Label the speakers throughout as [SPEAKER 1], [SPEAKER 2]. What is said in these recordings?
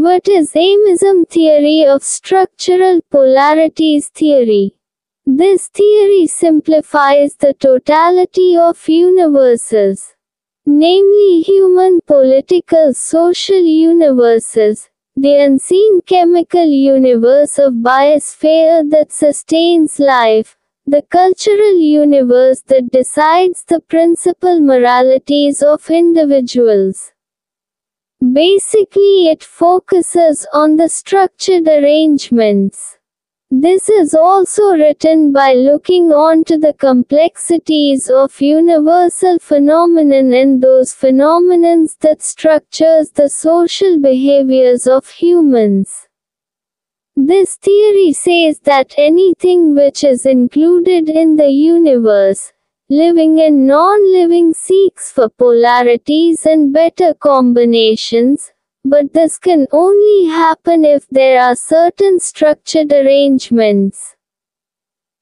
[SPEAKER 1] What is Amism theory of structural polarities theory? This theory simplifies the totality of universes, namely human political social universes, the unseen chemical universe of biosphere that sustains life, the cultural universe that decides the principal moralities of individuals. Basically, it focuses on the structured arrangements. This is also written by looking on to the complexities of universal phenomenon and those phenomenons that structures the social behaviors of humans. This theory says that anything which is included in the universe, living and non-living, seeks for polarities and better combinations, but this can only happen if there are certain structured arrangements.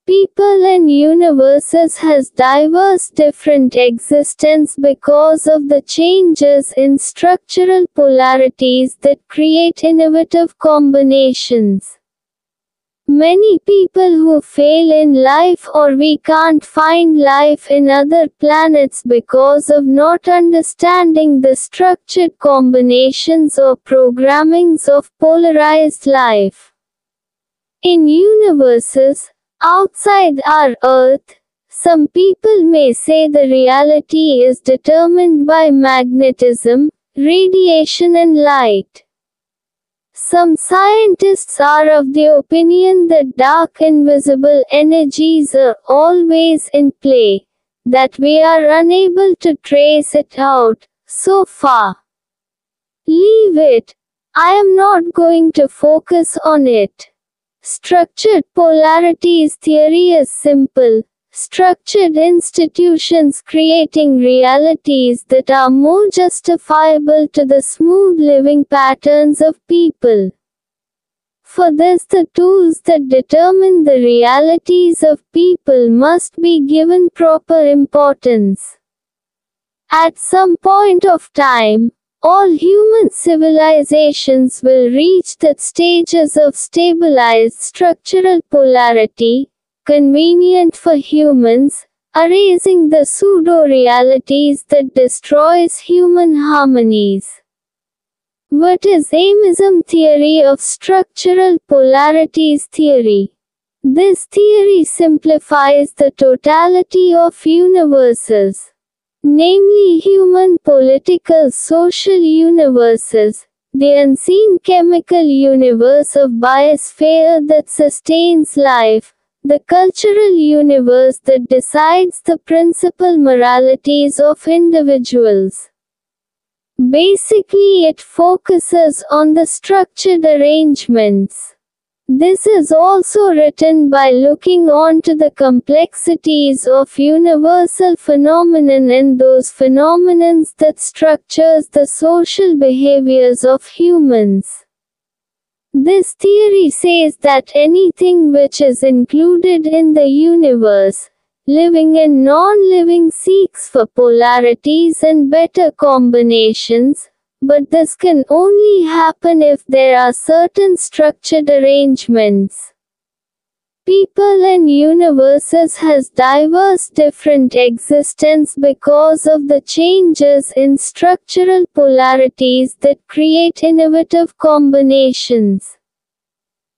[SPEAKER 1] People and universes has diverse different existence because of the changes in structural polarities that create innovative combinations. Many people who fail in life or we can't find life in other planets because of not understanding the structured combinations or programmings of polarized life. In universes outside our Earth, some people may say the reality is determined by magnetism, radiation and light. Some scientists are of the opinion that dark invisible energies are always in play, that we are unable to trace it out, so far. Leave it. I am not going to focus on it. Structured polarities theory is simple. Structured institutions creating realities that are more justifiable to the smooth living patterns of people. For this, the tools that determine the realities of people must be given proper importance. At some point of time, all human civilizations will reach that stages of stabilized structural polarity, convenient for humans, erasing the pseudo-realities that destroys human harmonies. What is Amism theory of structural polarities theory? This theory simplifies the totality of universes, namely human political social universes, the unseen chemical universe of biosphere that sustains life, the cultural universe that decides the principal moralities of individuals. Basically, it focuses on the structured arrangements. This is also written by looking on to the complexities of universal phenomenon and those phenomenons that structures the social behaviors of humans. This theory says that anything which is included in the universe, living and non-living, seeks for polarities and better combinations, but this can only happen if there are certain structured arrangements. People and universes has diverse different existence because of the changes in structural polarities that create innovative combinations.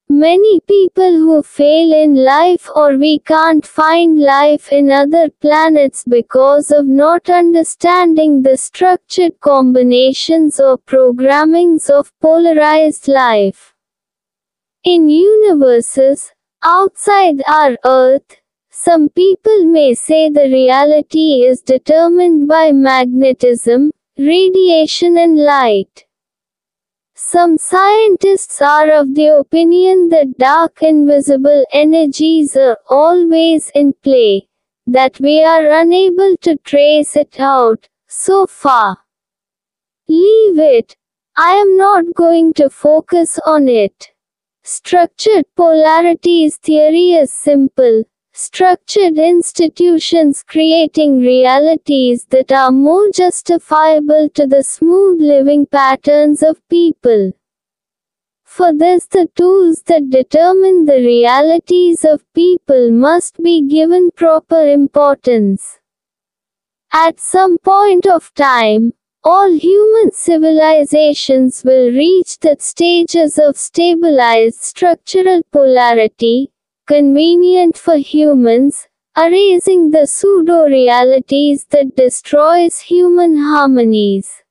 [SPEAKER 1] Many people who fail in life or we can't find life in other planets because of not understanding the structured combinations or programmings of polarized life. In universes outside our Earth, some people may say the reality is determined by magnetism, radiation and light. Some scientists are of the opinion that dark invisible energies are always in play, that we are unable to trace it out, so far. Leave it. I am not going to focus on it. Structured polarities theory is simple. Structured institutions creating realities that are more justifiable to the smooth living patterns of people. For this, the tools that determine the realities of people must be given proper importance. At some point of time, all human civilizations will reach that stages of stabilized structural polarity, convenient for humans, erasing the pseudo-realities that destroys human harmonies.